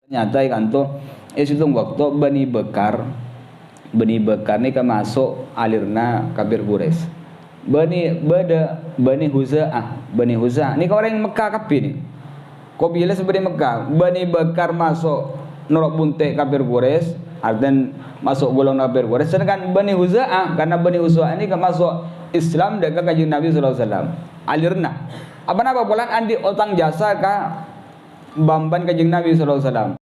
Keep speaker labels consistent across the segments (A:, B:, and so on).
A: Ternyata ikan tu situng waktu Bani Bekar ni kan masuk alirna Kabir Quraisy. Bani Huza'ah ni kau orang Mekah kapi ni. Kau bila seperti Mekah, Bani Bekar masuk norok bunte Kabir Quraisy, artian masuk golongan Kabir Quraisy. Sedangkan Bani Huza'ah, karena Bani Huza'ah ni kan masuk Islam dekat kanjeng Nabi sallallahu alaihi wasallam. Alirna. Apa bulan andi otang jasa ka bamban kanjeng Nabi sallallahu alaihi wasallam.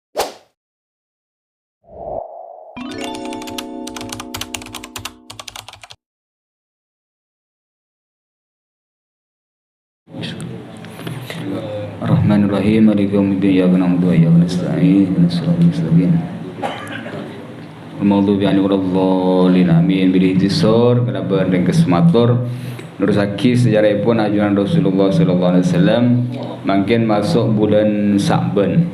A: Bismillahirrahmanirrahim. Maliki yaumiddin. Iyyaka na'budu wa iyyaka nasta'in. Ihdinas siratal mustaqim. Al-maghdubi 'alaihim waladdallin. Amin. Bil ihtisar kalaban ringkes matur nerusaki sejarah pun ajaran Rasulullah sallallahu alaihi wasallam makin masuk bulan Sa'ban.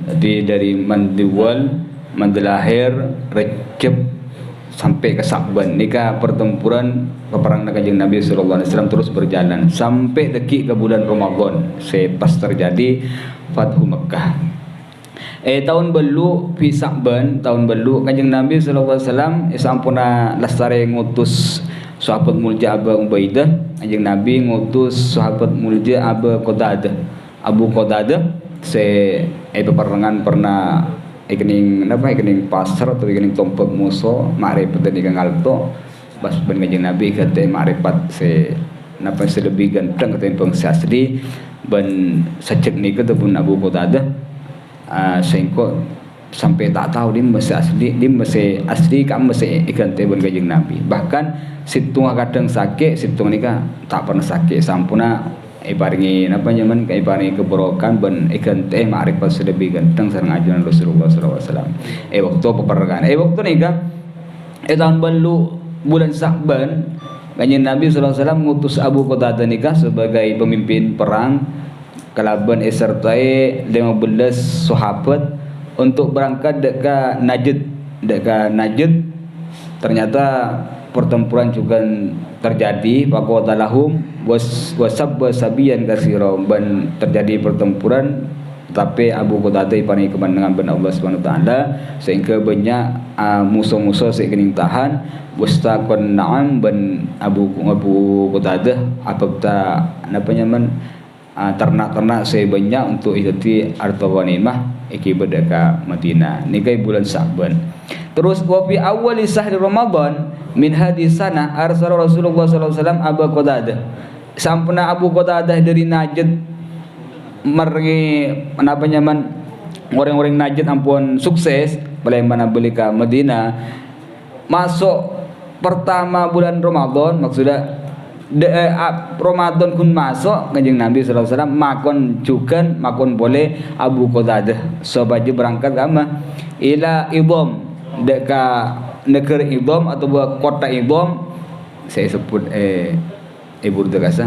A: Jadi dari Mandiwal, Mandilahir, Rejab sampai ke Sa'ban nikah pertempuran peperangan kanjeng Nabi sallallahu alaihi wasallam terus berjalan sampai dekik ke bulan Ramadan sepas terjadi Fathu Mekah. Tahun belu fi Sa'ban, tahun belu kanjeng Nabi sallallahu alaihi wasallam sampuna lastare ngutus sahabat mulja Ubaidah, kanjeng Nabi ngutus sahabat mulja Abu Qatadah peperangan pernah ikening pasar atau ikening tompek musuh makrifat dan ikan alto bas ben kanjeng Nabi kata makrifat lebih ganteng kata bangsa asli ben sejak ni kata pun Abu Qatadah sehingga sampai tak tahu dia masih asli kan masih ikan teh ben kanjeng Nabi. Bahkan situng kadang sakit, situng ni kan tak pernah sakit sampuna ibaringi ibaringi keberokan ben ikan teh makrifat lebih ganteng sareng ajaran Rasulullah sallallahu alaihi wasallam. Waktu peperangan waktu ni kan tahun baru bulan Sa'ban kanjeng Nabi sallallahu alaihi wasallam ngutus Abu Qatadah nikah sebagai pemimpin perang kalaban sertai 15 sahabat untuk berangkat dekat Najd. Ternyata pertempuran juga terjadi faqatalahum wasabba sabiyan katsira ban terjadi pertempuran tapi Abu Qatadah ipanai kemenangan ben Allah Subhanahu wa taala sehingga banyak musuh-musuh sekening tahan wastaqan na'am ben Abu Qatadah apabta ternak-ternak saya banyak untuk ikut harta ghanimah ikibat dekat Madinah ni kai bulan Sa'ban. Terus wa fi awal sahri Ramadan min hadis sana arsal Rasulullah sallallahu alaihi wasallam Abu Qatadah. Sampuna Abu Qatadah dari Najd mergi orang-orang Najd ampun sukses boleh mana beli ke Madinah. Masuk pertama bulan Ramadan maksudnya Ramadan kun masuk kanjeng Nabi sallallahu alaihi wasallam makon boleh Abu Qatadah sobaje berangkat kama ila Idham dekat negeri Idham atau kota Idham saya sebut ibu terasa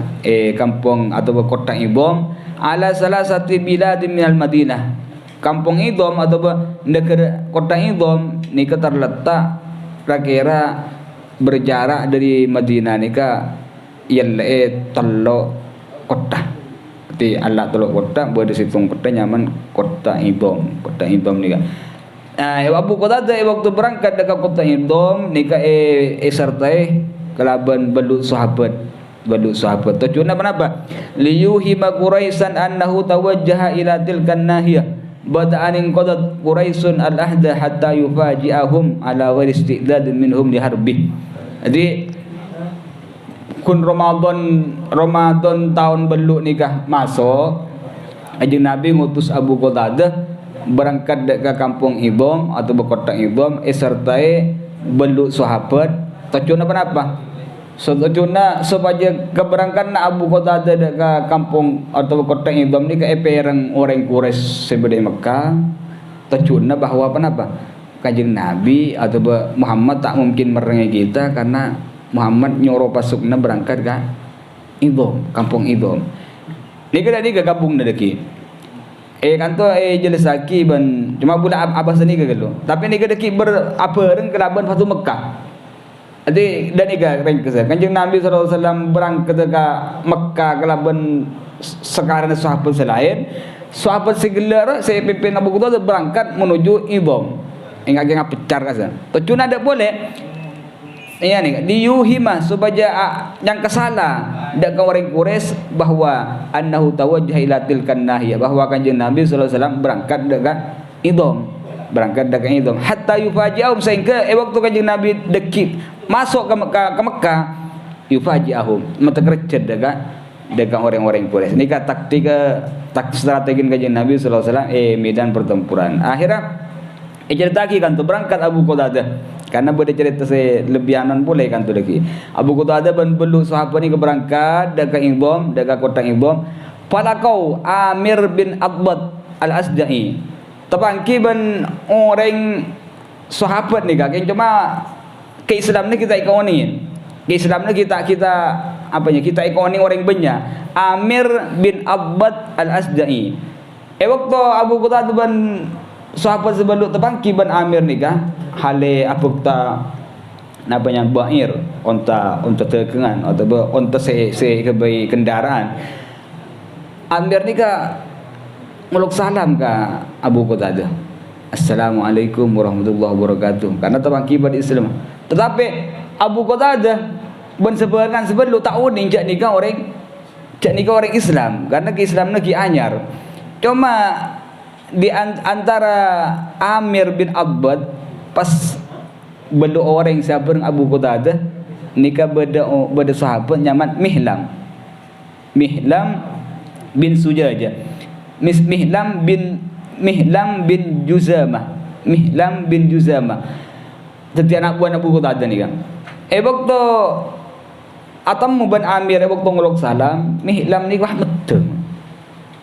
A: kampung atau kota Idham ala salah satu bilad minal Madinah. Kampung Idham atau negeri kota Idham ni terletak kira berjarak dari Madinah nikah ialah telo kota. Jadi Allah telo kota boleh situng kota nyaman kota Idham ni kan. Abu Qatadah waktu berangkat dekat kota Idham nikah sertai kelaban belut sahabat. Tujuan apa? Liyuhima Quraisyan annahu tawajjaha ila tilkan nahiyah. Bada'anin qadat Quraisyun al-ahda hatta yufaji'ahum ala ghairi istidad minhum li harbi. Jadi kun Ramadan tahun belu nikah masuk kanjeng Nabi ngutus Abu Qatadah berangkat ke kampung Idham atau kota Idham sertai belu sahabat. Tujuan apa? Tujuannya supaya keberangkatan Abu Qatadah ke kampung atau kota Idham ni ke perang orang Quraisy sebelum Mekah. Tujuannya bahwa apa? Kanjeng Nabi atau Muhammad tak mungkin merengai kita karena Muhammad nyuruh pasukna berangkat ke Idham, kampung Idham. Ni ke kampung nadaki. Kanto jelas lagi ban cuma budak abas ni ke gelo. Tapi ni ke deki beraperen kelaban Fathu Mekah. Jadi dan iga ringkes kanjeng Nabi sallallahu alaihi wasallam berangkat ke Mekah kelaban sekarang sahabat selain sahabat segelar saya pimpin Abu Qatadah berangkat menuju Idham. Ingat pecar kan. Tocuna ada boleh. Iya nih, diyuhima supaya yang kesalah dak orang Quraisy bahwa annahu tawajjaha ila tilkan nahiyah, bahwa kanjeng Nabi sallallahu alaihi wasallam berangkat dekat Idham, berangkat dekat Idham hatta yufaji'ahum, sehingga waktu kanjeng Nabi dekit masuk ke Mekah yufaji'ahum mentekercet dekat orang-orang Quraisy. Ini taktik strategi kanjeng Nabi sallallahu alaihi wasallam medan pertempuran. Akhirnya cerita lagi kan tuh berangkat Abu Qatadah. Karena boleh cerita saya lebih anon boleh kan tu lagi. Abu Qatadah ben belu sahabat ni ke berangkat dekat Idham, dekat kota Idham. Falakau Amir bin Abbad Al-Asja'i. Tepangki ben orang sahabat ni kak, yang cuma ke Islam ni kita ikoni. Ke Islam ni kita apanya? Kita ikoni orang banyak. Amir bin Abbad Al-Asja'i. Waktu Abu Qatadah ben sahabat sebelum tepangki ben Amir ni kah hale apukta namanya bair onta terkengan atau onta se kebai kendaraan. Amir ni kah ngeluk salam ka Abu Qatadah, Assalamualaikum warahmatullahi wabarakatuh, karena tepangki ben Islam. Tetapi Abu Qatadah ben sebenarnya sebelum tahun ni jak nikah orang Islam, karena ke Islam negeri anyar. Cuma di antara Amir bin Abbad pas belu orang siapa dengan Abu Qatadah nikah beda sahabat nyaman Mihlam bin Sujajah, Mihlam bin Juzamah, jadi anak buah Abu Qatadah ni kan. Waktu atam ban Amir waktu nguluk salam Mihlam ni wah medeng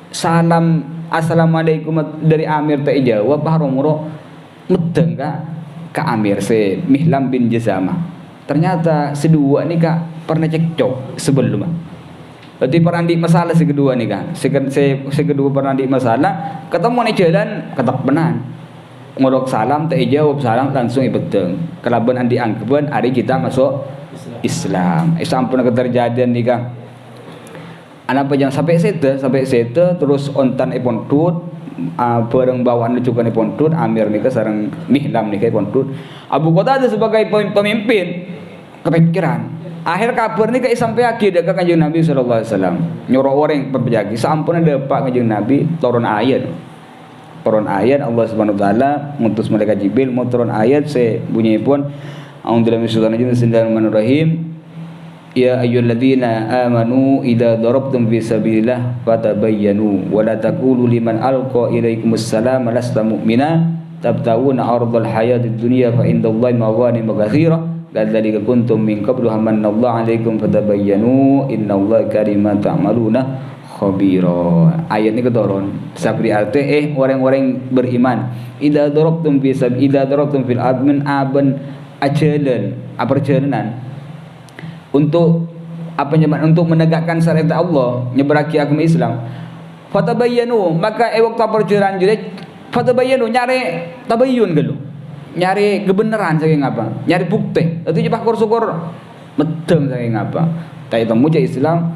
A: salam Assalamualaikum dari Amir tak jawab, harumuro medeng ka Amir se Mihlam bin Juzamah. Ternyata sedua ni kak pernah cekcok sebelum. Berarti pernah di masalah si kedua ni kak. Si kedua pernah di masalah, ketemu ni jalan ketak benan. Ngorok salam tak jawab salam langsung ibeteng. Kelaban andi angkeban hari kita masuk Islam. Islam pernah keterjadian ni kak. Anak pejang sampai sete terus ontan ipon tut bareng bawaan lucukan ipon tut Amir nikah sareng Mihlam nikah ipon tut. Abu Qatadah sebagai pemimpin kepikiran akhir kabar nikah sampai akhir dekat kanjeng Nabi sallallahu alaihi wasallam nyuruh orang penjagi sampun ada pak kanjeng Nabi turun ayat Allah Subhanahu wa taala ngutus malaikat Jibril mau turun ayat bunyi pun a'udzubillahi minasyaitonir rajim bismillahirrahmanirrahim. Ya ayyuhalladzina amanu idza darabtum fi sabilillah fatabayyanu wa la taqulu liman alqa ilaikumus salama lasta mu'mina tabtawuna 'ardal hayatid dunya fa indallahi maghanim katsira kadzalika kuntum min qablu hamanallahu 'alaikum fatabayyanu innallaha kariman ta'maluna khabira. Ayat ni keturun sabri arti orang-orang beriman idza darabtum fil admin aban perjalanan untuk untuk menegakkan syariat Allah, nyeberaki agama Islam. Fatabayyanu, maka waktu perjalanan jadi fatabayyanu nyari tabayyun gitu. Nyari kebenaran saking apa? Nyari bukti. Itu cepat syukur medeng saking apa? Tak temu je Islam,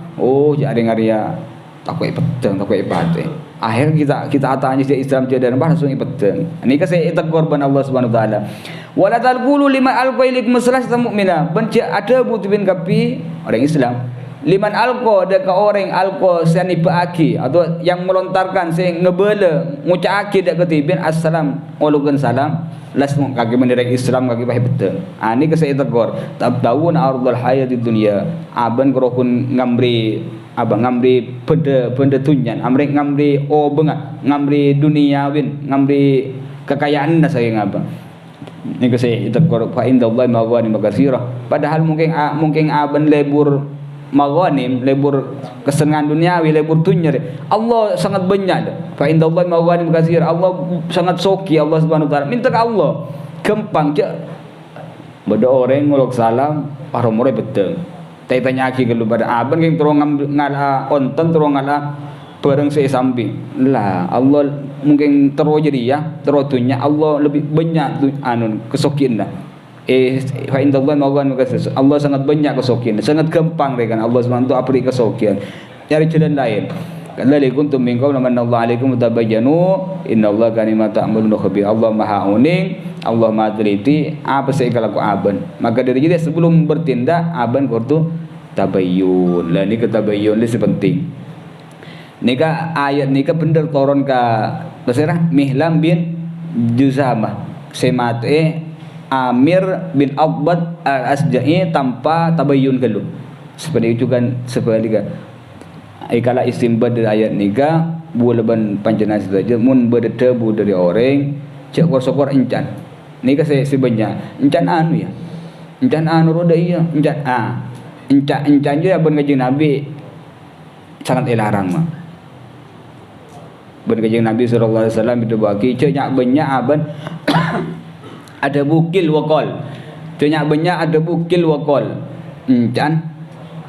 A: jadi ngaria takut pedeng, takut pate. Akhir kita atanya je Islam je dan langsung pedeng. Ini kasih korban Allah Subhanahu wa taala. Wala talqulu liman alqa ilaikum salasta mu'mina. Benci ada butubin kapi orang Islam. Liman alqa dekat orang alqa sani paaki atau yang melontarkan saya ngebele ngucaki dak ketibin assalam ulukan salam lasmu kaki mendirek Islam kaki bae betul. Ini kesai tegur. Tabtawun ardul hayatid dunya. Aban kerokun ngamri benda tunyan amri ngamri ngamri duniawin ngamri kekayaan saya ngapa. Ini kasi itakor fa indallahi maghanim katsirah. Padahal mungkin aban lebur maghanim, lebur kesenangan duniawi, lebur dunia. Allah sangat banyak. Fa indallahi maghanim katsirah. Allah sangat soki Allah Subhanahu wa taala. Minta ke Allah. Gampang je. Bada orang ngolok salam, paromore betul. Tanya aki kalau pada aban yang terong ngala onten terong ngala bareng saya samping lah Allah mungkin terus jadi ya terus dunia Allah lebih banyak tu kesokin dah fa indallahi maghanim katsirah. Allah sangat banyak kesokin, sangat gampang dengan Allah SWT apri kesokin cari jalan lain. Kadzalika kuntum min qablu manallahu 'alaikum tabayyanu innallaha kana bima ta'maluna khabir. Allah Maha uning, Allah Maha teliti apa sih kalau ku aban. Maka dari itu sebelum bertindak aban kudu tabayyun. Lah ni ketabayyun ni penting. Nika ayat nika bener turun ke terserah Mihlam bin Juzamah semate Amir bin Abbad al-Asja'i tanpa tabayyun kelu. Seperti itu kan sebaliknya. Ikala istimbat dari ayat nika bulaban panjana saja mun berdebu dari orang cek kor encan nika sebenarnya encan anu ya encan anu roda iya encan juga ben kanjeng Nabi sangat dilarang mah ben kanjeng Nabi sallallahu alaihi wasallam itu bagi cek nyak banyak aban ada bukil wakol cek nyak banyak ada bukil wakol encan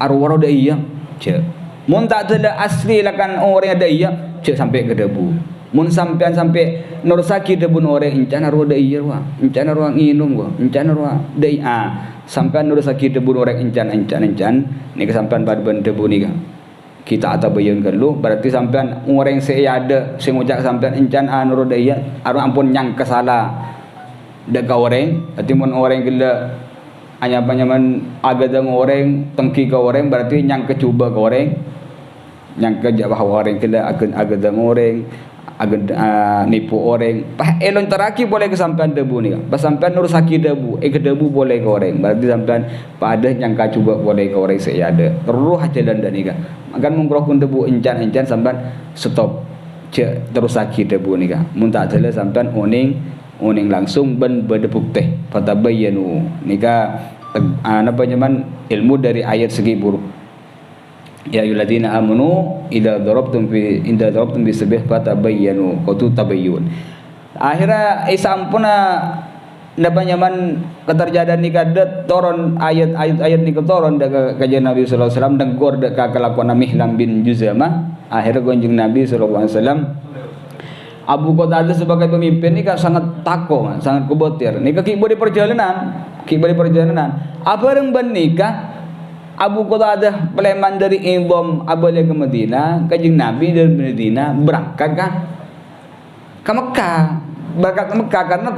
A: arwah roda iya cek mun tak ada asli lakan orang ada iya cek sampai ke debu mun sampean sampai nursaki debu orang encan arwah ada iya wa encan arwah nginum wa encan arwah dai sampean nursaki debu orang encan ni ke sampean badban debu ni ka kita atabayun lu berarti sampean orang seada sing ngucap sampean encan nur ada iya arwah ampun nyang kesalah deka orang berarti mun orang gila hanya panyaman agadang orang tengki ke orang berarti nyang kecuba ke orang yang kerja bahawa orang kena agadang orang nipu orang elon teraki boleh kesampean debu ni pas sampean nur saki debu ke debu boleh ke orang berarti sampean pada yang kacuba boleh ke orang seada terus jalan dan ika akan mengkrokun debu encan sampean stop cek terus saki debu ni mun tak jela sampean oning langsung ben berdebuk teh fatabayyanu nika apa nyaman ilmu dari ayat segi buruk. Ya ayyuhalladzina amanu idza darabtum bi sabih fatabayyanu qatu tabayyun. Akhirnya isampuna napa nyaman keterjadian ni kadet toron ayat ni toron da kajian Nabi sallallahu alaihi wasallam dengkor da kelakuan Mihlam bin Juzamah. Akhirnya gonjing Nabi sallallahu alaihi wasallam Abu Qatadah sebagai pemimpin ni kan sangat takut, sangat kubotir. Ni ki bodi perjalanan. Apa yang bernikah Abu Qatadah peleman dari Idham abale ke Madinah, kanjeng Nabi dari Madinah berangkat ke Mekah. Berangkat ke Mekah karena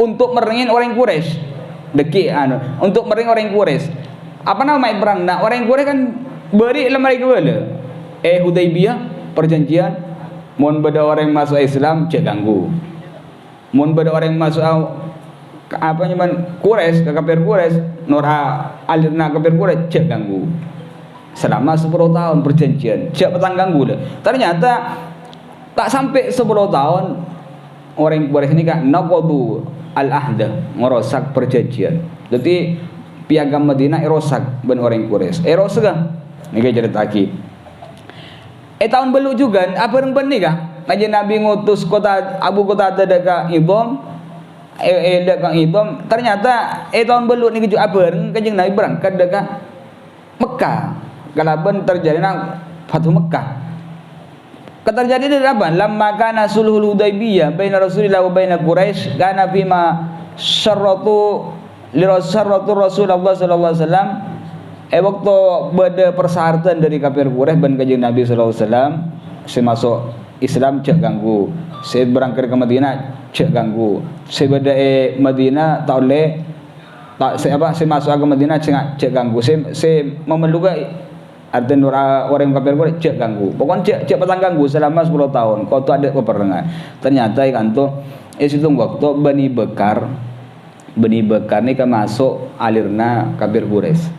A: untuk merengin orang Quraisy. Untuk merengin orang Quraisy. Apa nama perang? Nah, orang Quraisy kan beri lemari kewala. Hudaybiyah perjanjian mun beda orang masuk Islam cek ganggu. Mun beda orang masuk apa nyaman Quraisy ke kafir Quraisy nora alirna kafir Quraisy cek ganggu selama 10 tahun perjanjian cek petang ganggu dah. Ternyata tak sampai 10 tahun orang Quraisy ini kan naqadu al-ahda ngerosak perjanjian. Jadi piagam Madinah erosak ben orang Quraisy erosak ni ke cerita lagi tahun belu juga apa yang benih kah kanjeng Nabi ngutus kota Abu Qatadah deka Idham dekat Idham ternyata tahun belu ni keju aben kanjeng Nabi berangkat dekat Mekah kalaban terjadi Fatu Mekah keterjadi dari apa lamma kana sulhul Hudaybiyah baina Rasulillah wa baina Quraisy kana bima syarratu Rasulullah sallallahu alaihi wasallam waktu beda persyaratan dari kafir Quraisy ban kanjeng Nabi sallallahu alaihi wasallam semasuk Islam cek ganggu saya berangkat ke Madinah cek ganggu saya beda Madinah tak boleh tak saya masuk ke Madinah cek ganggu saya memerlukan ada orang kafir Quraisy cek ganggu pokoknya cek petang ganggu selama 10 tahun kau tu ada peperangan ternyata ikan tu situ waktu Bani Bekar ni kan masuk alirna kafir Quraisy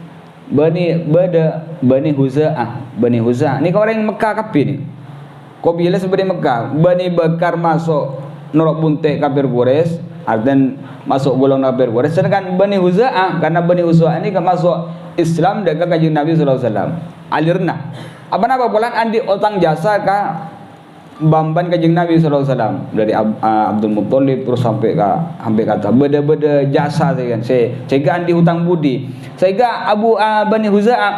A: Bani Huza'ah ni kau orang Mekah kafir ni Qabilah seperti Mekah Bani Bekar masuk norok bunte kafir Quraisy dan masuk golongan kafir Quraisy sedangkan Bani Huza'ah karena Bani Huza'ah ini kan masuk Islam dekat kanjeng Nabi sallallahu alaihi wasallam alirna apa bulan andi utang jasa ka bamban kanjeng Nabi sallallahu alaihi wasallam dari Abdul Muthalib terus sampai kata beda-beda jasa saya kan sehingga andi hutang budi sehingga Bani Huza'ah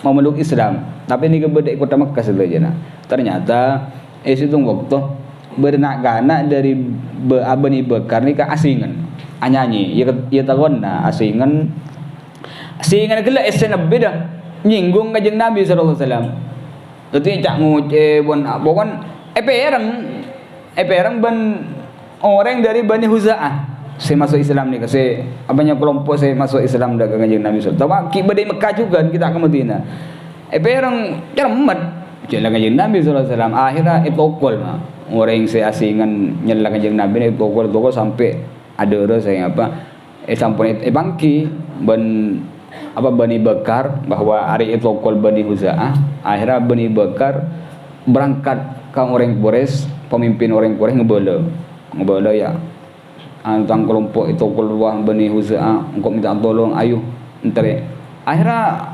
A: memeluk Islam tapi ini kebeda kota Mekah sebenarnya ternyata situ waktu bernak-ganak dari Bani Bekar ni ke asingan anyanyi ia tagon asingan gila esen beda nyinggung kanjeng Nabi sallallahu alaihi wasallam Dadi cak nguce bon pokon epereng ban orang dari Bani Huza'ah saya masuk Islam nih, saya apanya kelompok saya masuk Islam dah ke Kanjeng Nabi sallallahu alaihi wasallam. Kita dari Mekah juga kita ke Madinah. Epereng cermat jalan Kanjeng Nabi sallallahu alaihi wasallam. Akhirnya itokol mah. Orang yang saya asingan nyala Kanjeng Nabi ni itokol sampai ada orang saya apa sampun bangki Bani Bakar bahwa hari itokol Bani Huza'ah. Akhirnya Bani Bakar berangkat ke orang Quraisy, pemimpin orang Quraisy ngebala ya tentang kelompok itu keluar Bani Huza'ah engkau minta tolong ayo entar akhirnya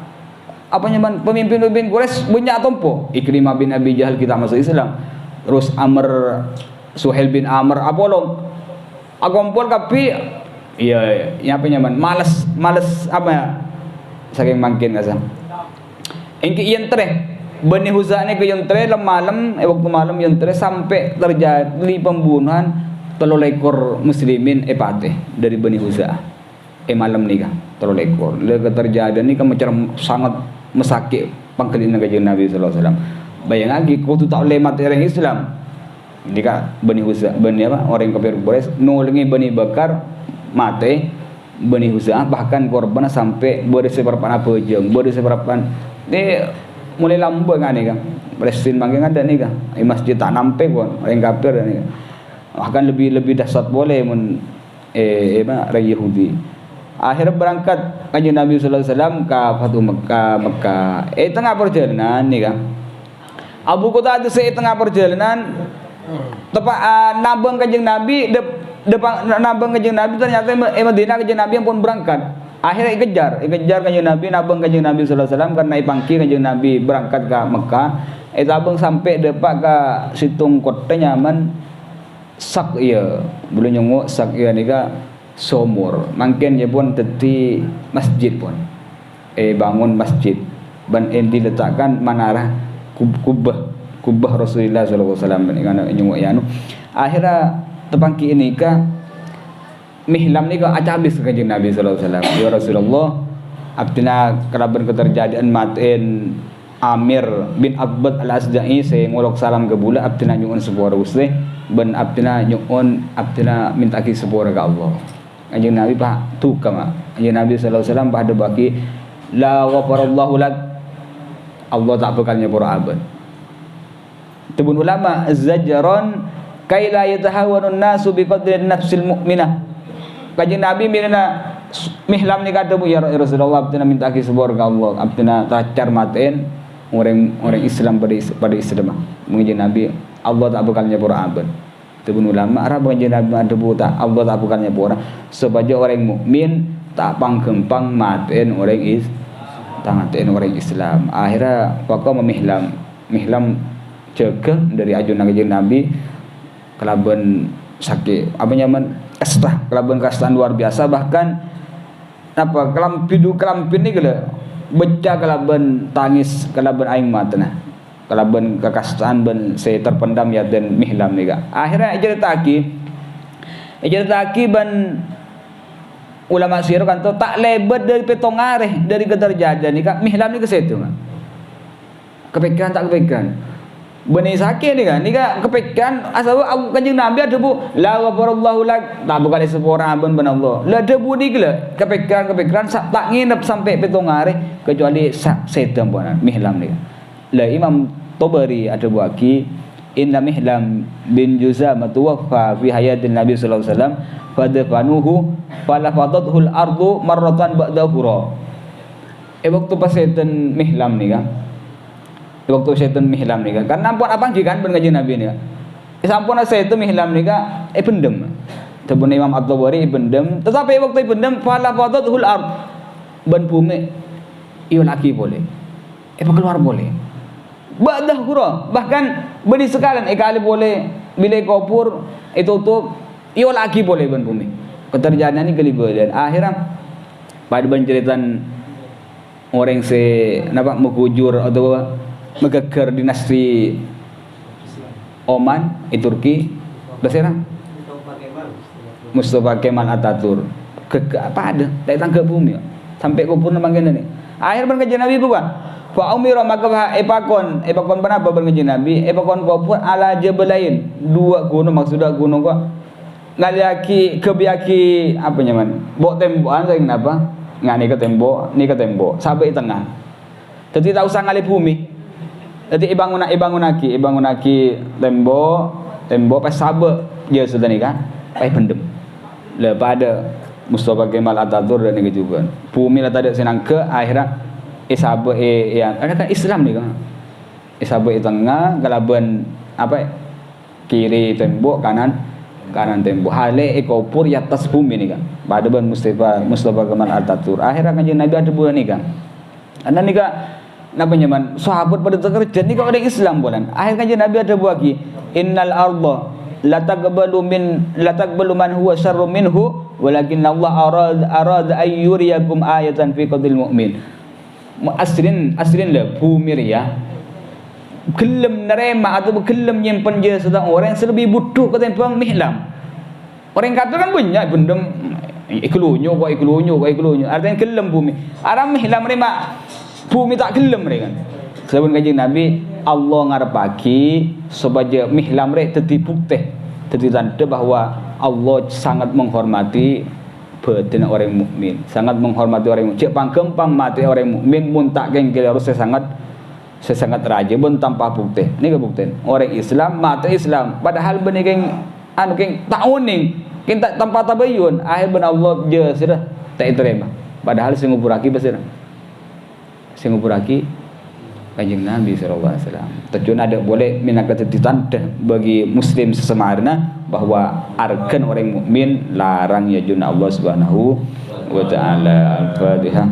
A: pemimpin Quraisy banyak tompo Ikrimah bin Abi Jahal kita masuk Islam terus Suhail bin Amr apolong agompol kapi iya apa nyaman malas apa ya saking mangkin kasa engki yentre Bani Huza'ah ni ke yentre malam waktu malam yentre sampai terjadi pembunuhan 3 ekor muslimin patih dari Bani Huza'ah malam ni kan 3 ekor lega terjadi ni kan macam sangat mesakit pangkelin Kanjeng Nabi sallallahu alaihi wasallam bayang lagi kau tu tak boleh mati orang Islam ni kan Bani Huza'ah orang kafir Quraisy nulungi Bani Bakar mati Bani Huza'ah bahkan korban sampai berseperapan apa jeng berseperapan ni mulai lambung kan ni kan Palestin makin ada ni kan masjid tak nampak pun orang kafir ni kan akan lebih dahsyat boleh orang Yahudi. Akhirnya berangkat Kanjeng Nabi sallallahu alaihi wasallam ke Fatu Mekah. Tengah perjalanan ni kan. Abu Qatadah saya tengah perjalanan tepat nabang Kanjeng Nabi depan nabang Kanjeng Nabi ternyata Madinah Kanjeng Nabi yang pun berangkat. Akhirnya kejar Kanjeng Nabi nabang Kanjeng Nabi sallallahu alaihi wasallam karena ipangki Kanjeng Nabi berangkat ke Mekah. Abang sampai depan ke situng kota nyaman sak iya belum nyunguk sak iya nika somor mungkin dia pun teti masjid pun bangun masjid ban diletakkan manarah kubah Rasulullah sallallahu alaihi wasallam dengan nyunguk ya anu akhirnya tepangki ini ka mihlam nika aca habis Kanjeng Nabi sallallahu alaihi wasallam ya Rasulullah abdina keraban keterjadian maten Amir bin Abbad al-Asda'i saya ngolok salam ke bula abdina nyuun sebuah rusih ben abdina nyuun abdina minta ki sepura ke Allah Kanjeng Nabi pak tu kama Kanjeng Nabi sallallahu alaihi wasallam pada bagi la ghafarallahu lak Allah tak bakal nyepura abad tebun ulama zajran kaila yatahawanun nasu biqadri nafsil mu'minah Kanjeng Nabi mirna mihlam ni kata bu ya Rasulullah abdina minta ki sepura ke Allah abdina tacar maten orang Islam pada Islam mengenai Nabi Allah tak bakal nyepura abad tebun ulama arah mengenai Nabi ada buta Allah tak bakal nyepura sebagai orang mukmin tak panggempang maten orang Islam akhirnya pokok mihlam cegah dari ajunan Kanjeng Nabi kelaban sakit apa nyaman kelaban kastan luar biasa bahkan apa kelampin ni gila becah kelaban tangis kelaban aing matna kelaban kekastaan ben saya terpendam ya dan mihlam ni ga akhirnya taki ban ulama sirah kan tak lebat dari petongareh dari keterjadian ni ka mihlam ni ke situ kepekan tak kepekan bani sakit ni ka kepekan asal Kanjeng Nabi ada bu la ghafarallahu lak tak bukan sepora ben Allah la debu ni gila kepekan tak nginep sampai petongare kecuali setan pun mihlam ni la Imam Tabari ada buaki inna Mihlam bin Juzamah tuwaffa fi hayatin Nabi sallallahu alaihi wasallam fadafanuhu falafadathul ardu marratan ba'dahu waktu pas setan mihlam ni kan waktu setan mihlam ni kan karena ampun abang kan ben Kanjeng Nabi ni kan sampun setan mihlam ni kan pendem tebun Imam At-Tabari pendem tetapi waktu pendem falafadathul ard ban bumi iyo lagi boleh keluar boleh ba'dah hura bahkan beri sekalian kali boleh bila kopur itu tutup iyo lagi boleh ban bumi keterjadian ini kelibadan akhirnya pada penceritaan orang napa mengujur atau megeger dinasti Oman Turki dasarnya Mustafa Kemal Atatürk apa ada datang ke bumi sampai kubur namanya ni akhir Kanjeng Nabi bukan Fa umira maka epakon kenapa berngejin Nabi epakon kau pun ala jabalain dua gunung maksudnya gunung kau ngaliaki kebiaki apa nyaman bok tembokan saya kenapa ngani ke tembok sampai tengah jadi tak usah ngali bumi jadi ibangun aki tembok pas sabe dia sudah nikah pas pendem lepada Mustafa Kemal Atatürk dan ini juga bumi lah tadi senang ke akhirnya isabe yang ada kan Islam nih kan isabe tengah galaban apa kiri tembok kanan tembok hale ekopur ya atas bumi nih kan pada ban Mustafa Kemal Atatürk akhirnya kan Nabi ada bulan nih kan karena nih kan napa nyaman sahabat pada terkerja nih kalau ada Islam bulan akhirnya Nabi ada buat lagi innal arda la taqbalu man huwa syarrun minhu walakin Allah arada ay yuriyakum ayatan fi qadil mu'min asrin lah bumi ya gelem nerema atau gelem nyimpen je sedang orang yang lebih butuh ketimbang mihlam orang kata kan banyak bendem iklunyo artinya gelem bumi arah mihlam nerema bumi tak gelem mereka sebelum kajian Nabi Allah ngarepaki supaya mihlam mereka jadi bukti jadi tanda bahwa Allah sangat menghormati badan orang mukmin sangat menghormati orang mukmin cek pangkempang mati orang mukmin mun tak kengkel harus sangat raja pun tanpa bukti ini kebuktian orang Islam mati Islam padahal benih keng tak uning keng tak tanpa tabayun akhir ben Allah je sudah tak terima padahal sing ngupuraki besar sing ngupuraki Kanjeng Nabi sallallahu alaihi wasallam tujuan ada boleh minangka tanda bagi muslim sesemarna bahwa arkan orang mukmin larang ya juna Allah Subhanahu wa taala. Al-Fatihah.